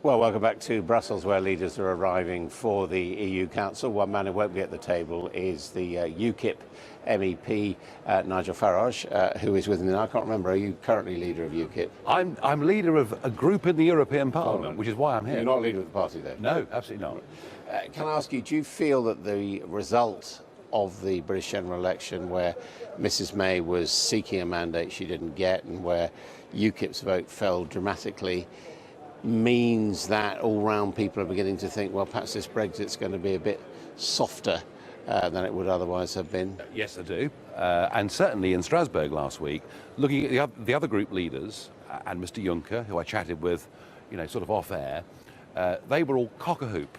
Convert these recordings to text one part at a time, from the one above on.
Well, welcome back to Brussels, where leaders are arriving for the EU Council. One man who won't be at the table is the UKIP MEP, Nigel Farage, who is with me now. I can't remember, are you currently leader of UKIP? I'm leader of a group in the European Parliament, which is why I'm here. You're not leader of the party, though? No, absolutely not. Can I ask you, do you feel that the result of the British general election, where Mrs May was seeking a mandate she didn't get and where UKIP's vote fell dramatically, means that all-round people are beginning to think, well, perhaps this Brexit's going to be a bit softer than it would otherwise have been? Yes, I do. And certainly in Strasbourg last week, looking at the other group leaders and Mr Juncker, who I chatted with, sort of off-air, they were all cock-a-hoop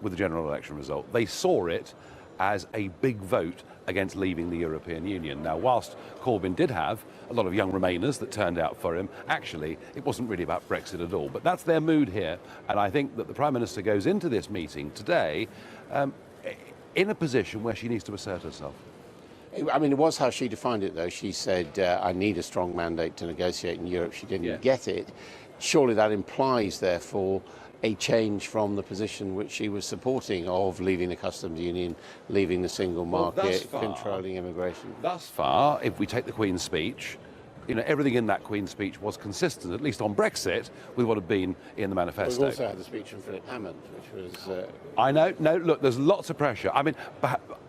with the general election result. They saw it as a big vote against leaving the European Union. Now, whilst Corbyn did have a lot of young Remainers that turned out for him, actually, it wasn't really about Brexit at all. But that's their mood here, and I think that the Prime Minister goes into this meeting today in a position where she needs to assert herself. I mean, it was how she defined it, though. She said, I need a strong mandate to negotiate in Europe. She didn't get it. Surely that implies, therefore, a change from the position which she was supporting of leaving the customs union, leaving the single market, controlling immigration. Thus far, if we take the Queen's speech, everything in that Queen's speech was consistent, at least on Brexit, with what had been in the manifesto. We've also had the speech from Philip Hammond, which was... I know. No, look, there's lots of pressure. I mean,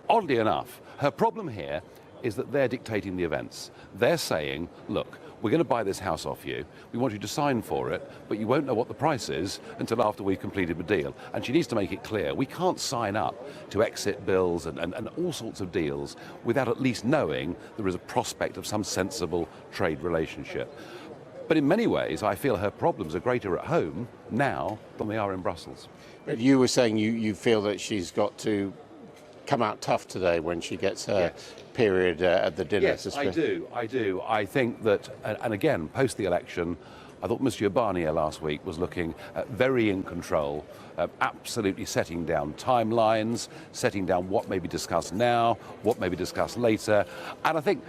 oddly enough, her problem here is that they're dictating the events. They're saying, look, we're going to buy this house off you. We want you to sign for it, but you won't know what the price is until after we've completed the deal. And she needs to make it clear. We can't sign up to exit bills and all sorts of deals without at least knowing there is a prospect of some sensible trade relationship. But in many ways, I feel her problems are greater at home now than they are in Brussels. But you were saying you feel that she's got to come out tough today when she gets her period at the dinner. Yes, I do. I think that, and again, post the election, I thought Monsieur Barnier last week was looking very in control, absolutely setting down timelines, setting down what may be discussed now, what may be discussed later. And I think,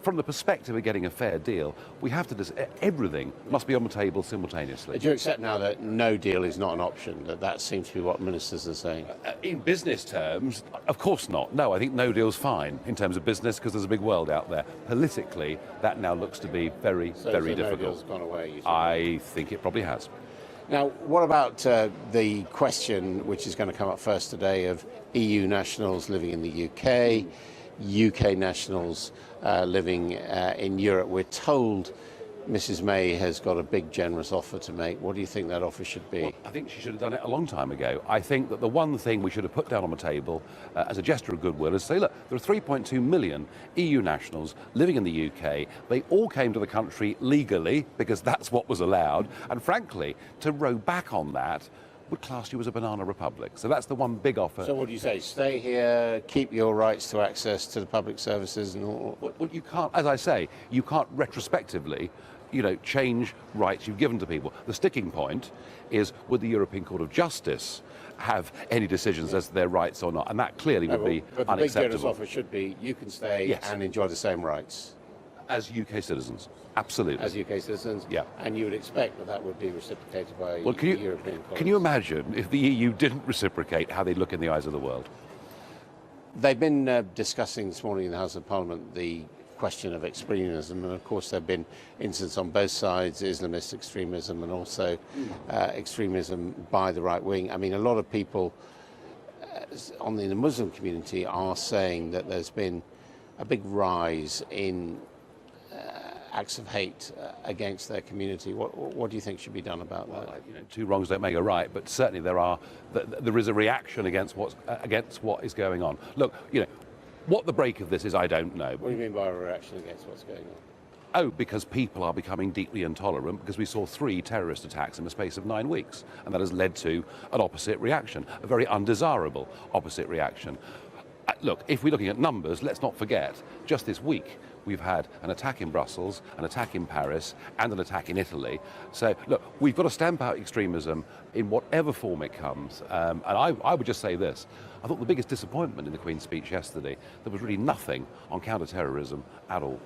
from the perspective of getting a fair deal, we have to everything must be on the table simultaneously. Do you accept now that no deal is not an option, that seems to be what ministers are saying? In business terms, of course not. No, I think no deal's fine in terms of business because there's a big world out there. Politically, that now looks to be very difficult. No deal's gone away, you think? I think it probably has. Now, what about the question which is going to come up first today of EU nationals living in the UK, UK nationals living in Europe? We're told Mrs May has got a big, generous offer to make. What do you think that offer should be? Well, I think she should have done it a long time ago. I think that the one thing we should have put down on the table as a gesture of goodwill is say, look, there are 3.2 million EU nationals living in the UK. They all came to the country legally because that's what was allowed. And frankly, to row back on that would class you as a banana republic. So that's the one big offer. So what do you say? Stay here, keep your rights to access to the public services and all? Well, you can't, as I say, you can't retrospectively, change rights you've given to people. The sticking point is, would the European Court of Justice have any decisions as to their rights or not? And that clearly would be but the unacceptable. big generous offer should be you can stay and enjoy the same rights. As UK citizens, absolutely. As UK citizens? Yeah. And you would expect that that would be reciprocated by the European colleagues. Can you imagine if the EU didn't reciprocate how they'd look in the eyes of the world? They've been discussing this morning in the House of Parliament the question of extremism, and of course there have been incidents on both sides, Islamist extremism and also extremism by the right wing. I mean, a lot of people in the Muslim community are saying that there's been a big rise in acts of hate against their community. What do you think should be done about that? Two wrongs don't make a right, but certainly there is a reaction against what is going on. Look, what the break of this is, I don't know. What do you mean by a reaction against what's going on? Oh, because people are becoming deeply intolerant because we saw 3 terrorist attacks in the space of 9 weeks, and that has led to an opposite reaction, a very undesirable opposite reaction. Look, if we're looking at numbers, let's not forget, just this week, we've had an attack in Brussels, an attack in Paris, and an attack in Italy. So, look, we've got to stamp out extremism in whatever form it comes. And I would just say this. I thought the biggest disappointment in the Queen's speech yesterday, there was really nothing on counter-terrorism at all.